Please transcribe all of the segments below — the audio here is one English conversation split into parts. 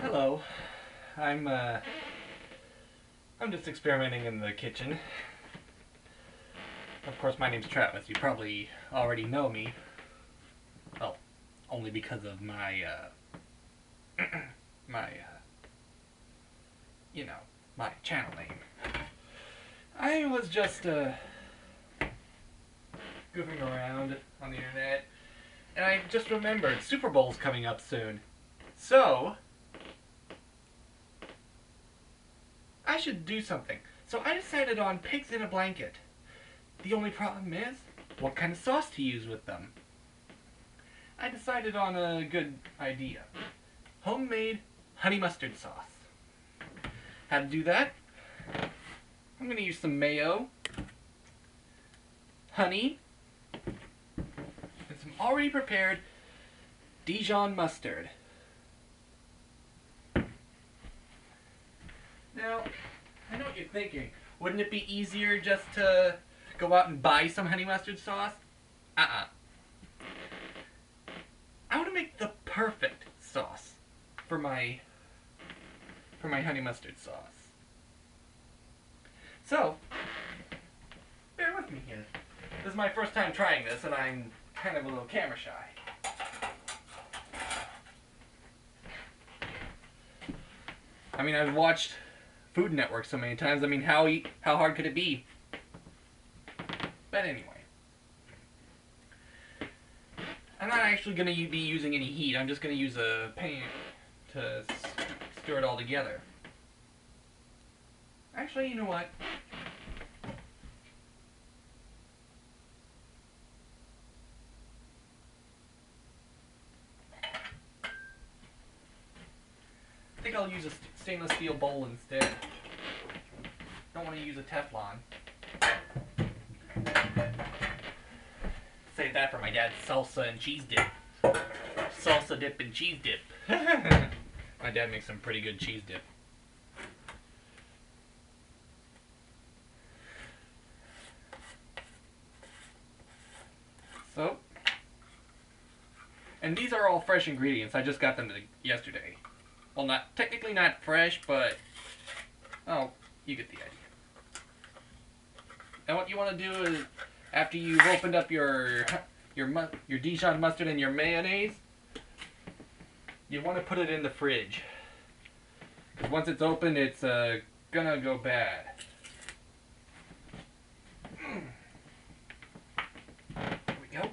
Hello. I'm uh I'm just experimenting in the kitchen. Of course, my name's Travis. You probably already know me. Well, only because of my my channel name. I was just goofing around on the internet and I just remembered Super Bowl's coming up soon. So, I should do something. So I decided on pigs in a blanket. The only problem is, what kind of sauce to use with them? I decided on a good idea. Homemade honey mustard sauce. How to do that? I'm going to use some mayo, honey, and some already prepared Dijon mustard. Now, I know what you're thinking. Wouldn't it be easier just to go out and buy some honey mustard sauce? Uh-uh. I want to make the perfect sauce for my honey mustard sauce. So, bear with me here. This is my first time trying this, and I'm kind of a little camera shy. I mean, I've watched Food Network so many times. I mean, how hard could it be? But anyway. I'm not actually going to be using any heat. I'm just going to use a pan to stir it all together. Actually, you know what? I think I'll use a stainless steel bowl instead. Don't want to use a Teflon. Save that for my dad's salsa and cheese dip. Salsa dip and cheese dip. My dad makes some pretty good cheese dip. So, and these are all fresh ingredients. I just got them yesterday. Well, technically not fresh, but oh, you get the idea. And what you want to do is, after you've opened up your Dijon mustard and your mayonnaise, you want to put it in the fridge. Because once it's open, it's gonna go bad. There we go.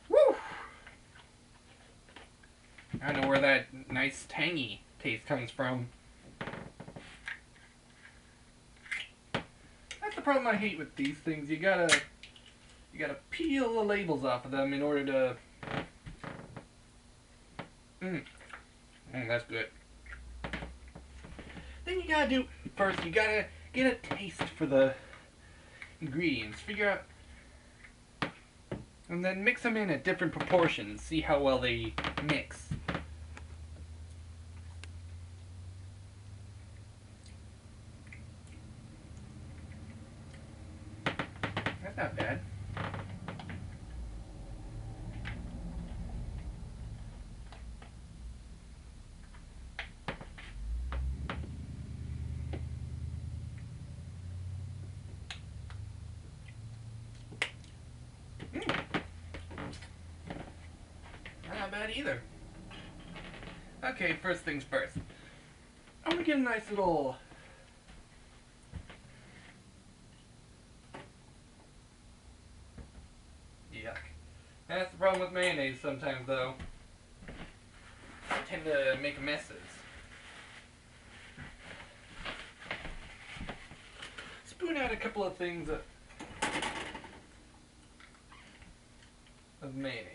Woo! I don't know where that nice tangy taste comes from. That's the problem I hate with these things. You gotta peel the labels off of them in order to. That's good. Then you gotta do first. You gotta get a taste for the ingredients. Figure out. And then mix them in at different proportions. See how well they mix. That's not bad. Not bad either. Okay, first things first. I'm gonna get a nice little yuck. That's the problem with mayonnaise sometimes, though. I tend to make messes. Spoon out a couple of things of mayonnaise.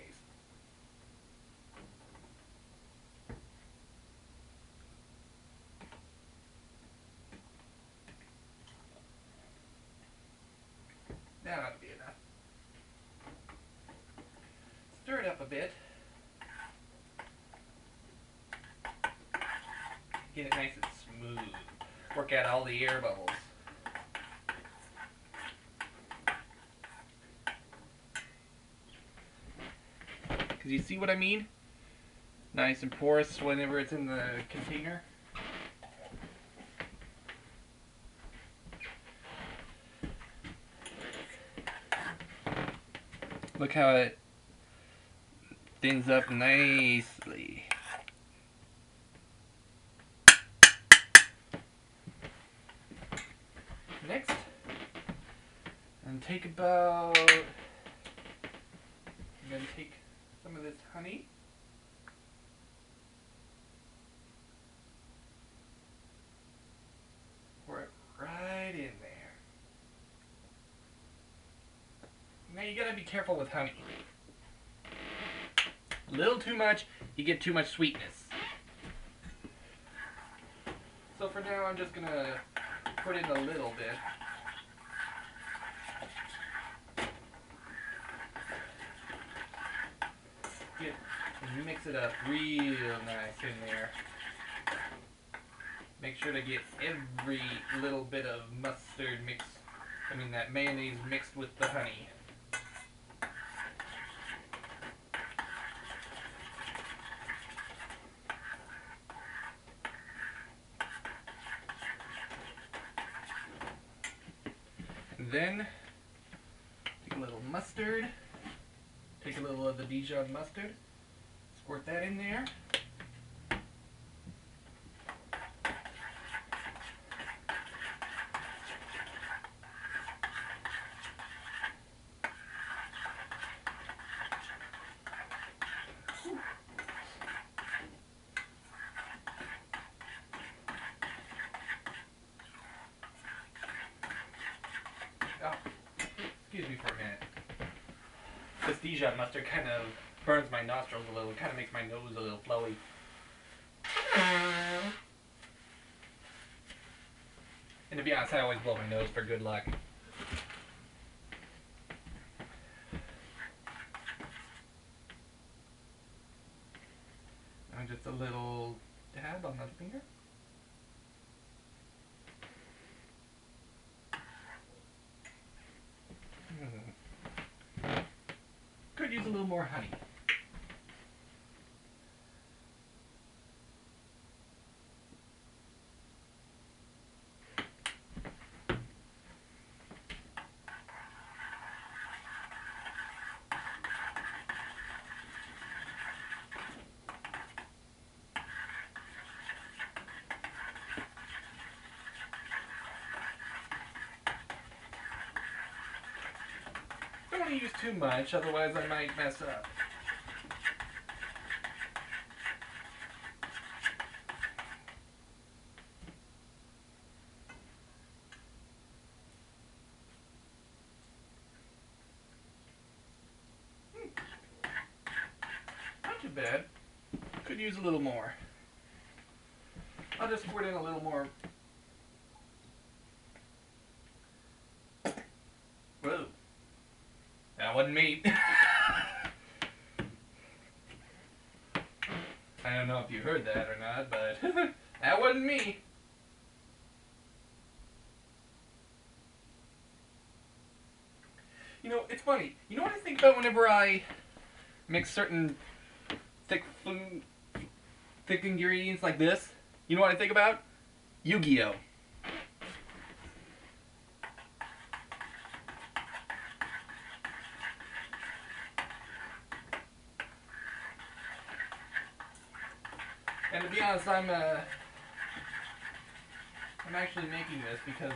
That ought to be enough. bit. Get it nice and smooth. Work out all the air bubbles. Because you see what I mean? Nice and porous whenever it's in the container. Look how it thins up nicely. Next, and take about, I'm going to take some of this honey. Pour it right in there. Now you gotta be careful with honey. A little too much, you get too much sweetness. So for now I'm just gonna put in a little bit. And mix it up real nice in there. Make sure to get every little bit of mustard that mayonnaise mixed with the honey. And then, take a little mustard. Take a little of the Dijon mustard. Squirt that in there. Oh, excuse me for a minute. This Dijon mustard kind of burns my nostrils a little, kind of makes my nose a little flowy. And to be honest, I always blow my nose for good luck. And just a little dab on the finger. Could use a little more honey. Don't want to use too much, otherwise I might mess up. Not too bad. Could use a little more. I'll just pour in a little more. Whoa. That wasn't me. I don't know if you heard that or not, but that wasn't me. You know, it's funny. You know what I think about whenever I mix certain thick ingredients like this? You know what I think about? Yu-Gi-Oh! And to be honest, I'm actually making this because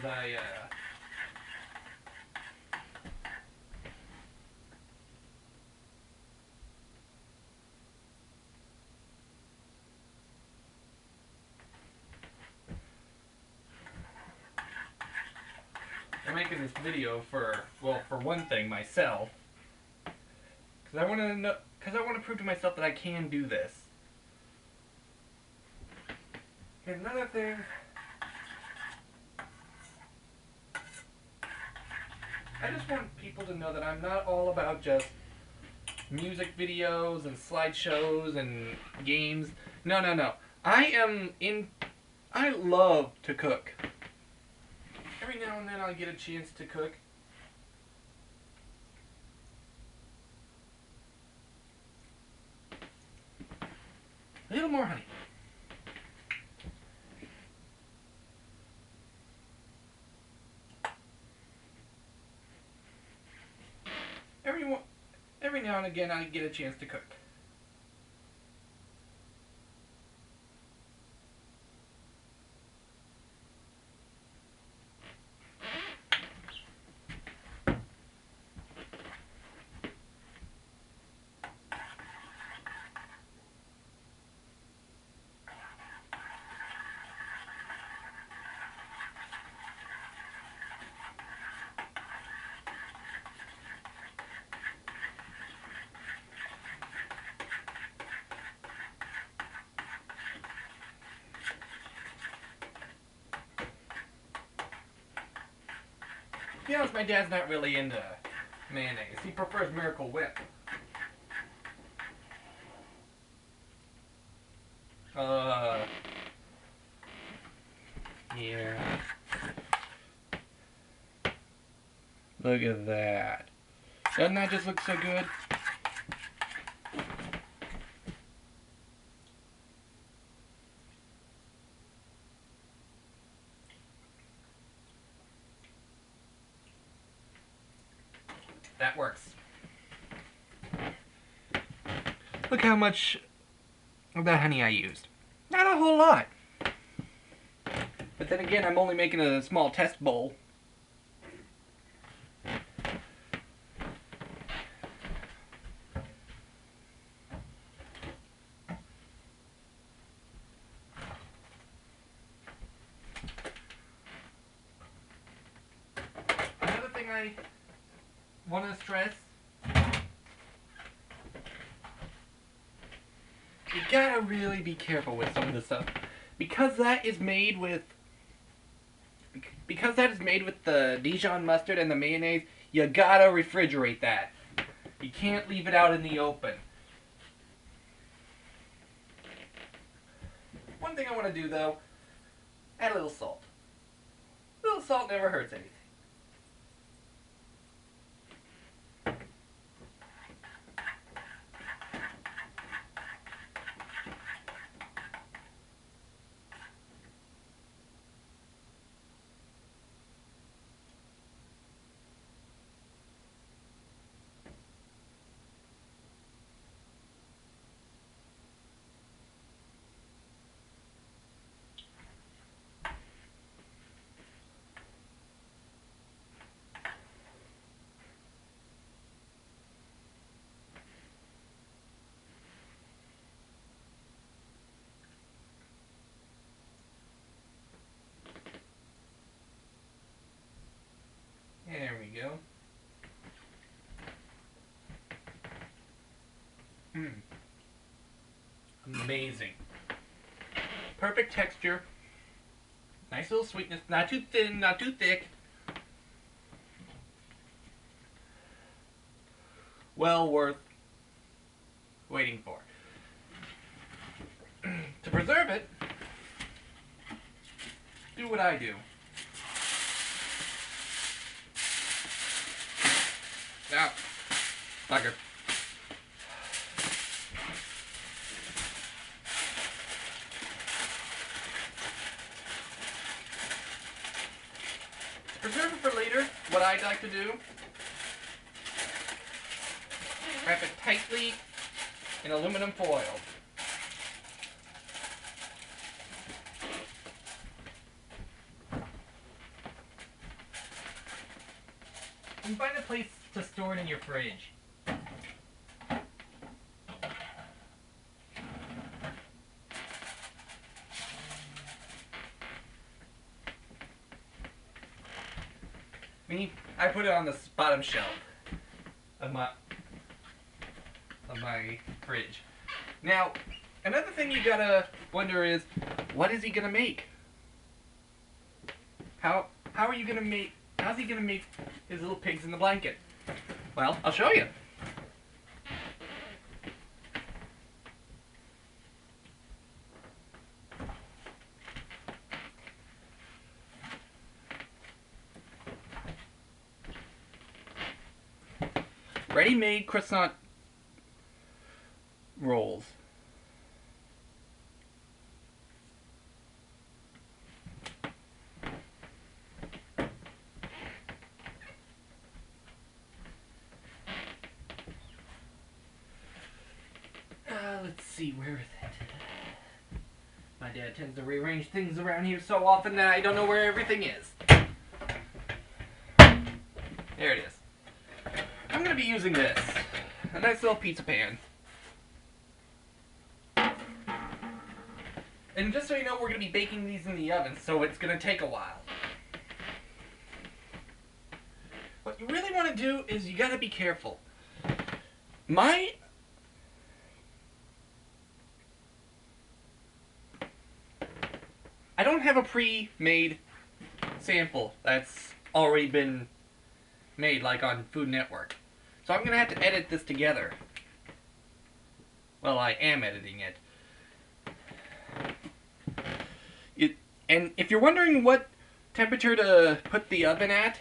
I'm making this video for one thing, myself. Because I want to prove to myself that I can do this. And another thing, I just want people to know that I'm not all about just music videos and slideshows and games. No, no, no. I love to cook. Every now and then I'll get a chance to cook. A little more honey. Every now and again I get a chance to cook. To be honest, my dad's not really into mayonnaise. He prefers Miracle Whip. Yeah. Look at that. Doesn't that just look so good? That works. Look how much of that honey I used. Not a whole lot. But then again, I'm only making a small test bowl. Another thing I want to stress, you gotta really be careful with some of this stuff. Because that is made with the Dijon mustard and the mayonnaise, you gotta refrigerate that. You can't leave it out in the open. One thing I want to do though, add a little salt. A little salt never hurts anything. There we go. Amazing. Perfect texture. Nice little sweetness. Not too thin, not too thick. Well worth waiting for. To preserve it, do what I do. Now, fucker. To preserve it for later, what I'd like to do, wrap it tightly in aluminum foil. And find a place to store it in your fridge. Me, I put it on the bottom shelf of my fridge. Now, another thing you gotta wonder is, what is he gonna make? How's he gonna make his little pigs in the blanket? Well, I'll show you. ready-made croissant rolls. Let's see, where is it? My dad tends to rearrange things around here so often that I don't know where everything is. There it is. I'm going to be using this. A nice little pizza pan. And just so you know, we're going to be baking these in the oven, so it's going to take a while. What you really want to do is you got to be careful. I don't have a pre-made sample that's already been made, like on Food Network. So I'm going to have to edit this together. Well, I am editing it. And if you're wondering what temperature to put the oven at,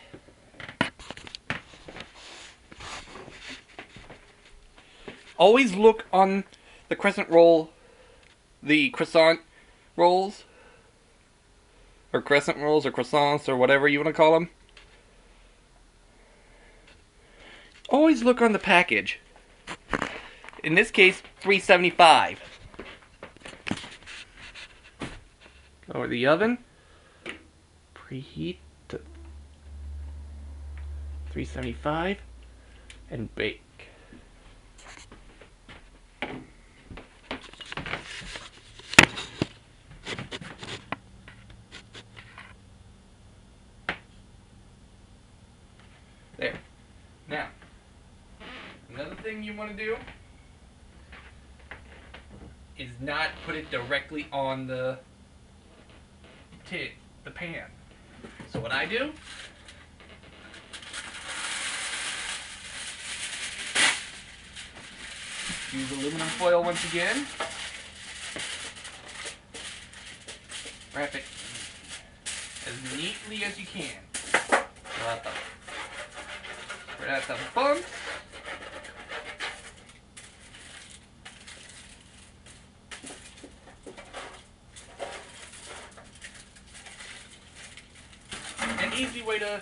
always look on the croissant rolls, or crescent rolls, or croissants, or whatever you want to call them. Always look on the package. In this case, 375. Lower the oven. Preheat to 375 and bake. There. Now, another thing you want to do is not put it directly on the pan. So what I do, use aluminum foil once again. Wrap it as neatly as you can. Spread out the bumps. An easy way to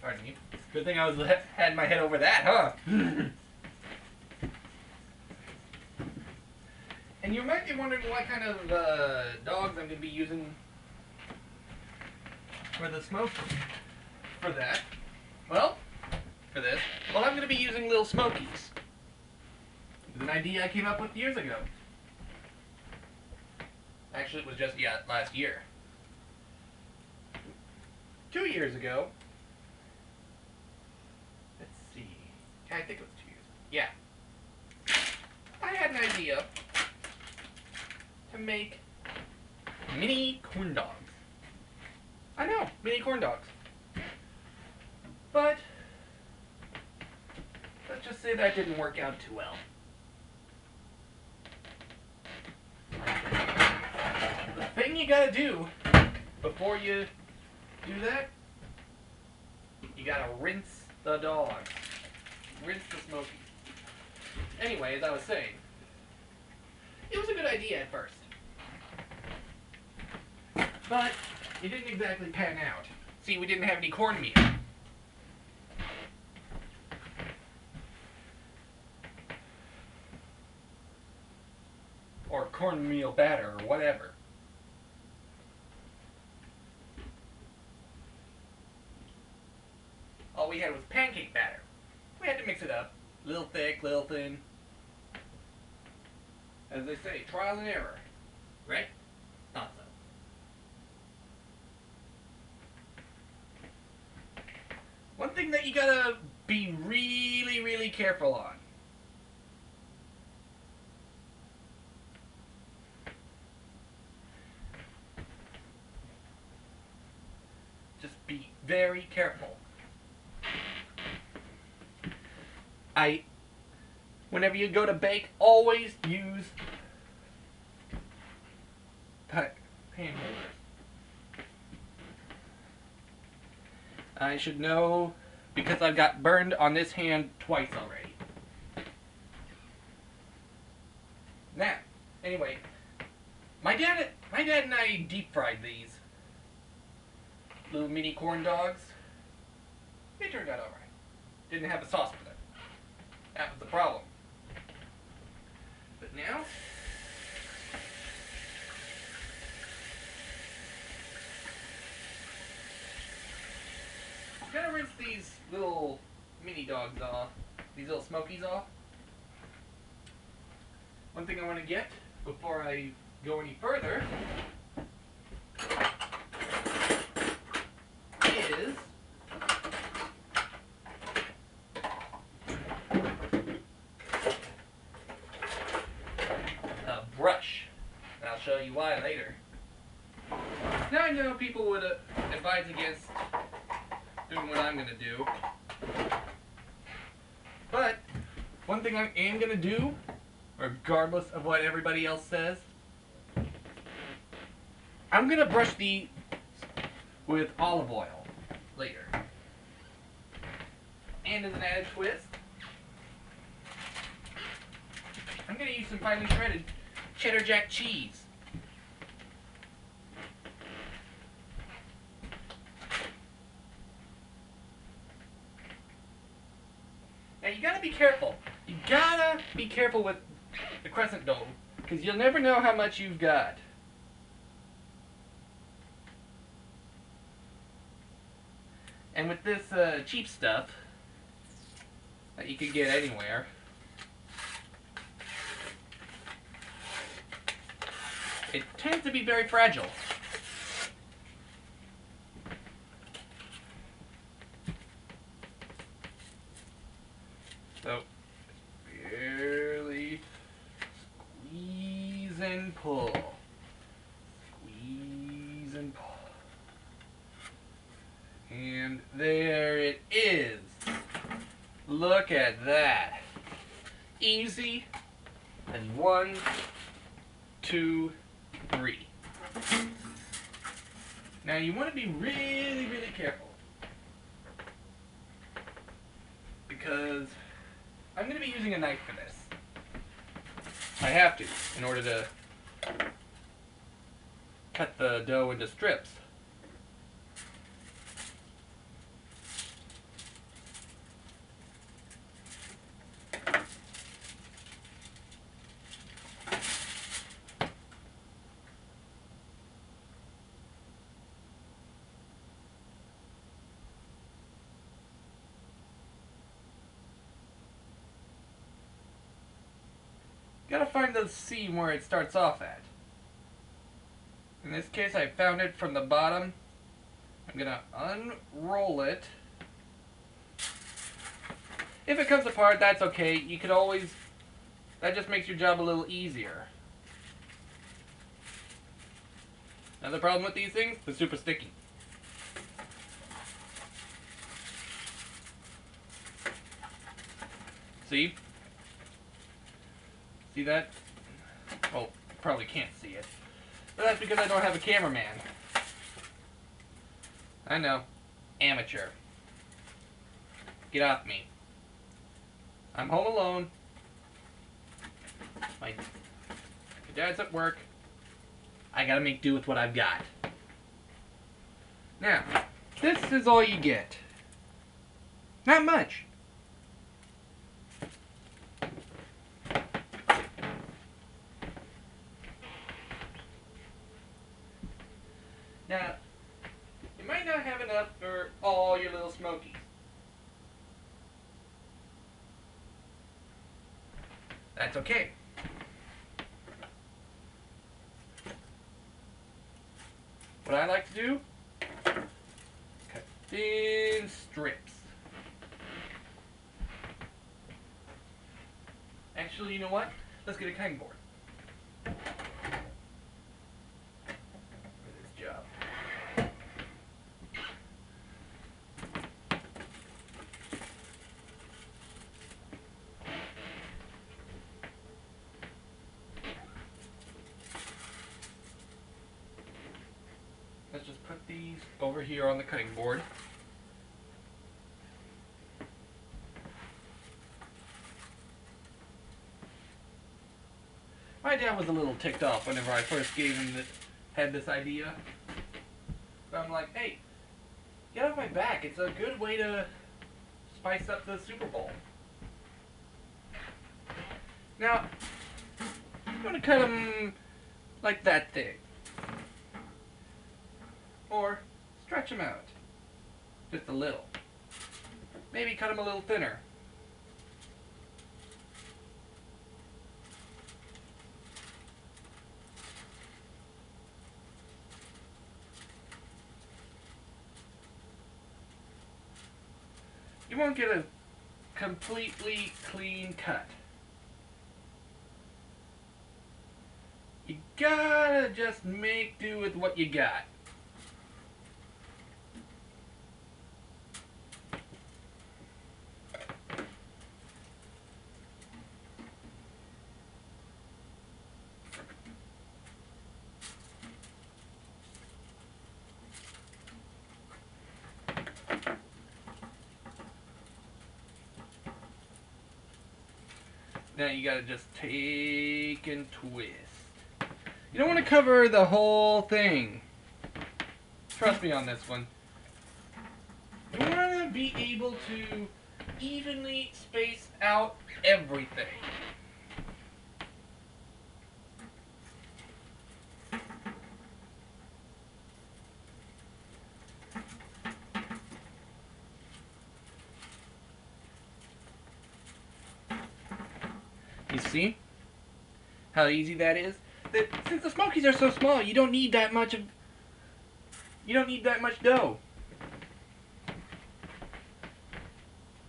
pardon me. Good thing I had my head over that, huh? And you might be wondering what kind of dogs I'm going to be using for the smoke. For that, well, for this, well, I'm going to be using Little Smokies. It was an idea I came up with years ago. Actually, it was just last year. 2 years ago. Let's see. I think it was 2 years. Yeah. I had an idea to make mini corn dogs. I know, mini corn dogs. But let's just say that didn't work out too well. The thing you gotta do before you do that, you gotta rinse the dog. Rinse the Smoky. Anyway, as I was saying, it was a good idea at first. But it didn't exactly pan out. See, we didn't have any cornmeal. Or cornmeal batter, or whatever. All we had was pancake batter. We had to mix it up. Little thick, little thin. As they say, trial and error. Right? Not so. One thing that you gotta be really, really careful on. Just be very careful. Whenever you go to bake, always use pan holders. I should know because I've got burned on this hand twice already. Now, anyway, my dad and I deep fried these little mini corn dogs. They turned out alright. Didn't have a sauce for them. That was the problem. But now, I'm gonna rinse these little mini dogs off, these little smokies off. One thing I want to get before I go any further is a brush. And I'll show you why later. Now I know people would advise against doing what I'm going to do. But one thing I am going to do, regardless of what everybody else says, I'm going to brush these with olive oil later. And as an added twist, I'm going to use some finely shredded cheddar jack cheese. Now you gotta be careful. You gotta be careful with the crescent dough, because you'll never know how much you've got. And with this cheap stuff that you could get anywhere, it tends to be very fragile. So, barely squeeze and pull. Squeeze and pull. And there it is. Look at that. Easy as 1, 2, 3. Now you want to be really, really careful, because I'm going to be using a knife for this. I have to, in order to cut the dough into strips. Gotta find the seam where it starts off at. In this case, I found it from the bottom. I'm gonna unroll it. If it comes apart, that's okay. You could always, that just makes your job a little easier. Another problem with these things, they're super sticky. See? See that? Well, you probably can't see it. But that's because I don't have a cameraman. I know. Amateur. Get off me. I'm home alone. My dad's at work. I gotta make do with what I've got. Now, this is all you get. Not much. Now, you might not have enough for all your little smokies. That's okay. What I like to do, cut thin strips. Actually, you know what? Let's get a cutting board for this job. Let's just put these over here on the cutting board. My dad was a little ticked off whenever I first had this idea. But I'm like, hey, get off my back. It's a good way to spice up the Super Bowl. Now, I'm going to cut them like that thick. Or stretch them out. Just a little. Maybe cut them a little thinner. You won't get a completely clean cut. You gotta just make do with what you got. Now you gotta just take and twist. You don't want to cover the whole thing. Trust me on this one. You want to be able to evenly space out everything. You see how easy that is? Since the Smokies are so small, you don't need that much dough.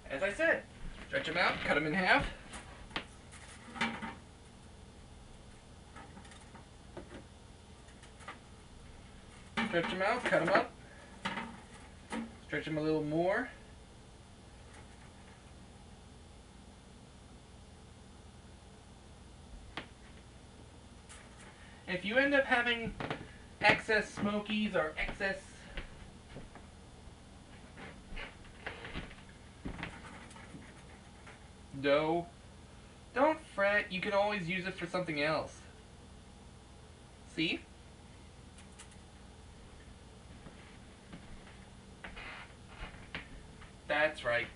As I said, stretch them out, cut them in half. Stretch them out, cut them up. Stretch them a little more. If you end up having excess Smokies or excess dough, don't fret, you can always use it for something else. See? That's right.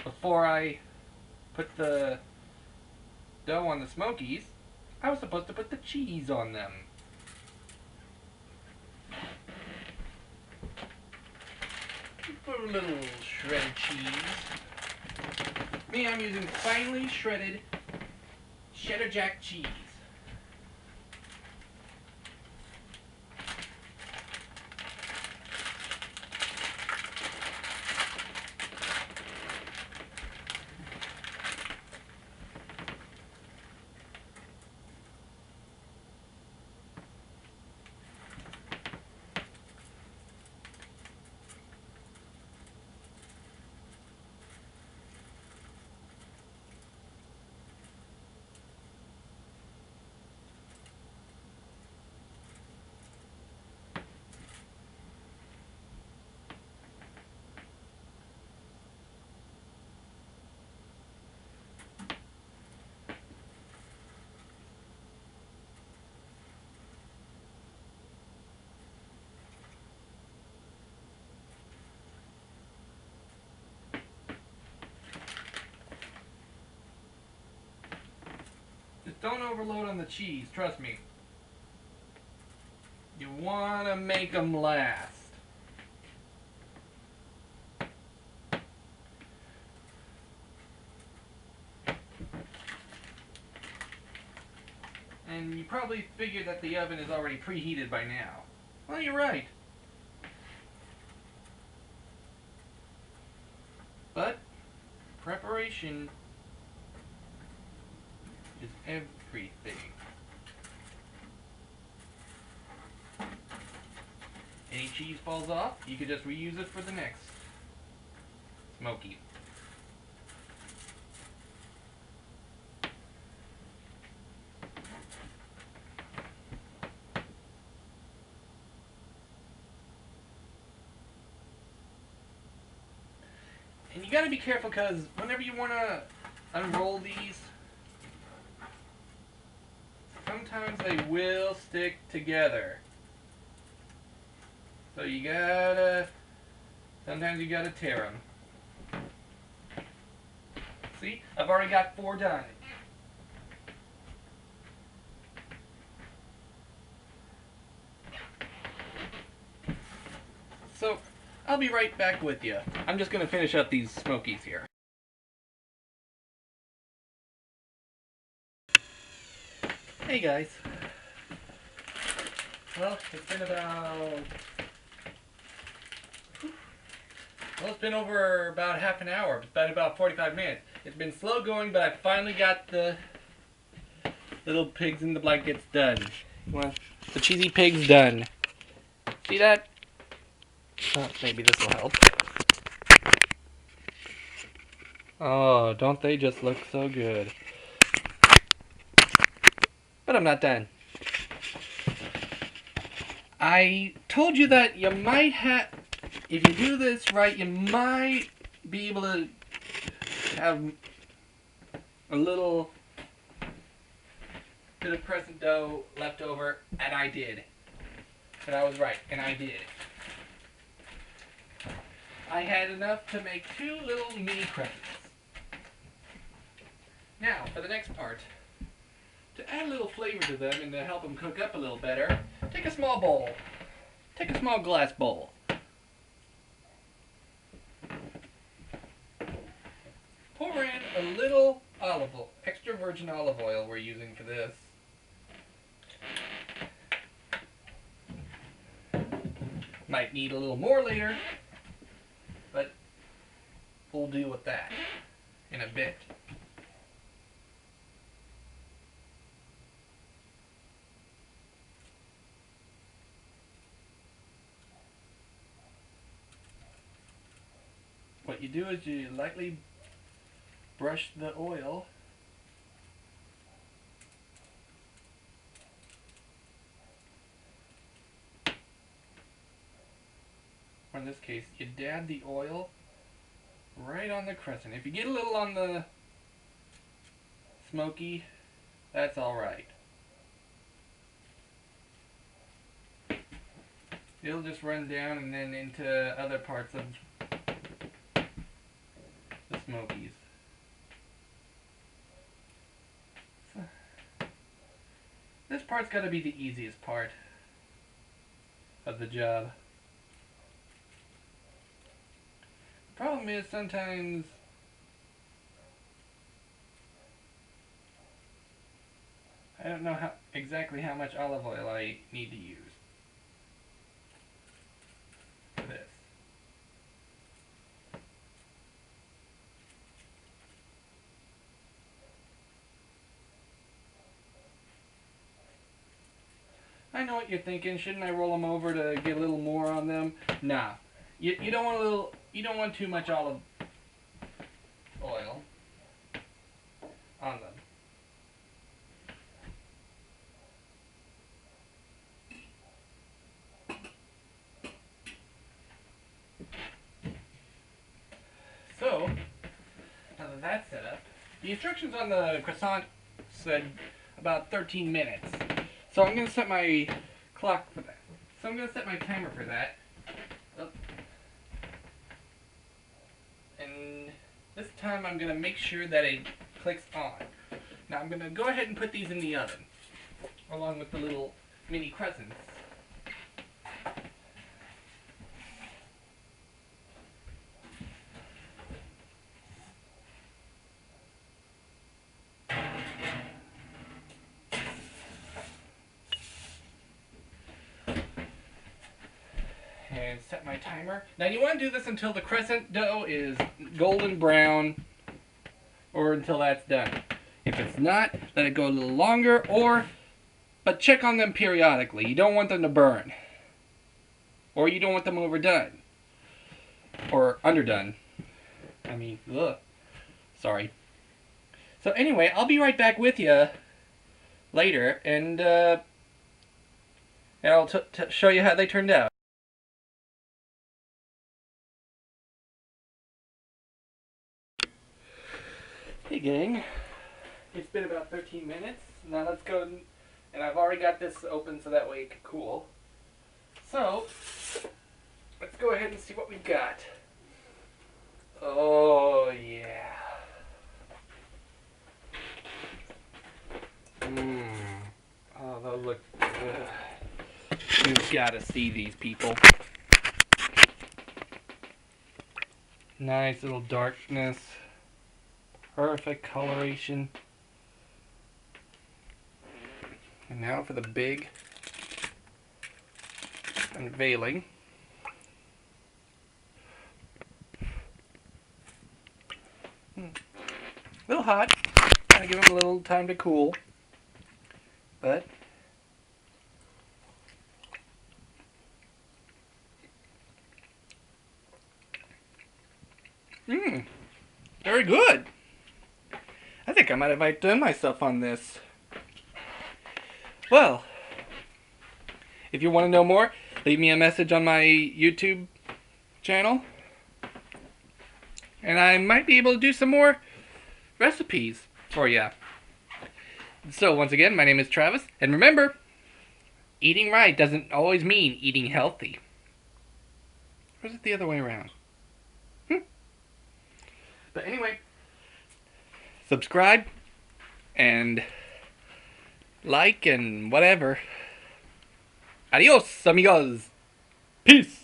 Before I put the dough on the Smokies, I was supposed to put the cheese on them. Put a little shredded cheese. Me, I'm using finely shredded cheddar jack cheese. Just don't overload on the cheese, trust me. You want to make them last. And you probably figured that the oven is already preheated by now. Well, you're right. But preparation is everything. Any cheese falls off, you can just reuse it for the next Smoky. And you gotta be careful because whenever you want to unroll these, sometimes they will stick together. So sometimes you gotta tear them. See, I've already got 4 done. So, I'll be right back with you. I'm just gonna finish up these smokies here. Hey guys. Well, it's been over about half an hour. It's been about 45 minutes. It's been slow going, but I finally got the little pigs in the blankets done. Well, the cheesy pigs done. See that? Oh, maybe this will help. Oh, don't they just look so good? But I'm not done. I told you that you might have, if you do this right, you might be able to have a little bit of crescent dough left over, and I did. And I was right, and I did. I had enough to make 2 little mini crescents. Now, for the next part, to add a little flavor to them and to help them cook up a little better, take a small bowl. Take a small glass bowl. Pour in a little olive oil, extra virgin olive oil we're using for this. Might need a little more later, but we'll deal with that in a bit. What you do is you lightly brush the oil or in this case, you dab the oil right on the crescent. If you get a little on the smoky, that's alright. It'll just run down and then into other parts of the smokies. So, this part's got to be the easiest part of the job. The problem is sometimes I don't know exactly how much olive oil I need to use for this. I know what you're thinking. Shouldn't I roll them over to get a little more on them? Nah. You don't want you don't want too much olive oil on them. So, now that that's set up, the instructions on the croissant said about 13 minutes. So I'm going to set my clock for that. So I'm going to set my timer for that. And this time I'm going to make sure that it clicks on. Now I'm going to go ahead and put these in the oven, along with the little mini crescents. And set my timer. Now you want to do this until the crescent dough is golden brown, or until that's done. If it's not, let it go a little longer, but check on them periodically. You don't want them to burn, or you don't want them overdone, or underdone. I mean, ugh. Sorry. So anyway, I'll be right back with you later, and I'll show you how they turned out. Hey gang, it's been about 13 minutes. Now let's go And I've already got this open so that way it can cool. So, let's go ahead and see what we've got. Oh, yeah. Oh, those look good. You've got to see these, people. Nice little darkness. Perfect coloration. And now for the big unveiling. A little hot. Gotta give them a little time to cool. But very good. I think I might have outdone myself on this. Well, if you want to know more, leave me a message on my YouTube channel. And I might be able to do some more recipes for you. So once again, my name is Travis. And remember, eating right doesn't always mean eating healthy. Or is it the other way around? But anyway, subscribe and like and whatever. Adios, amigos. Peace.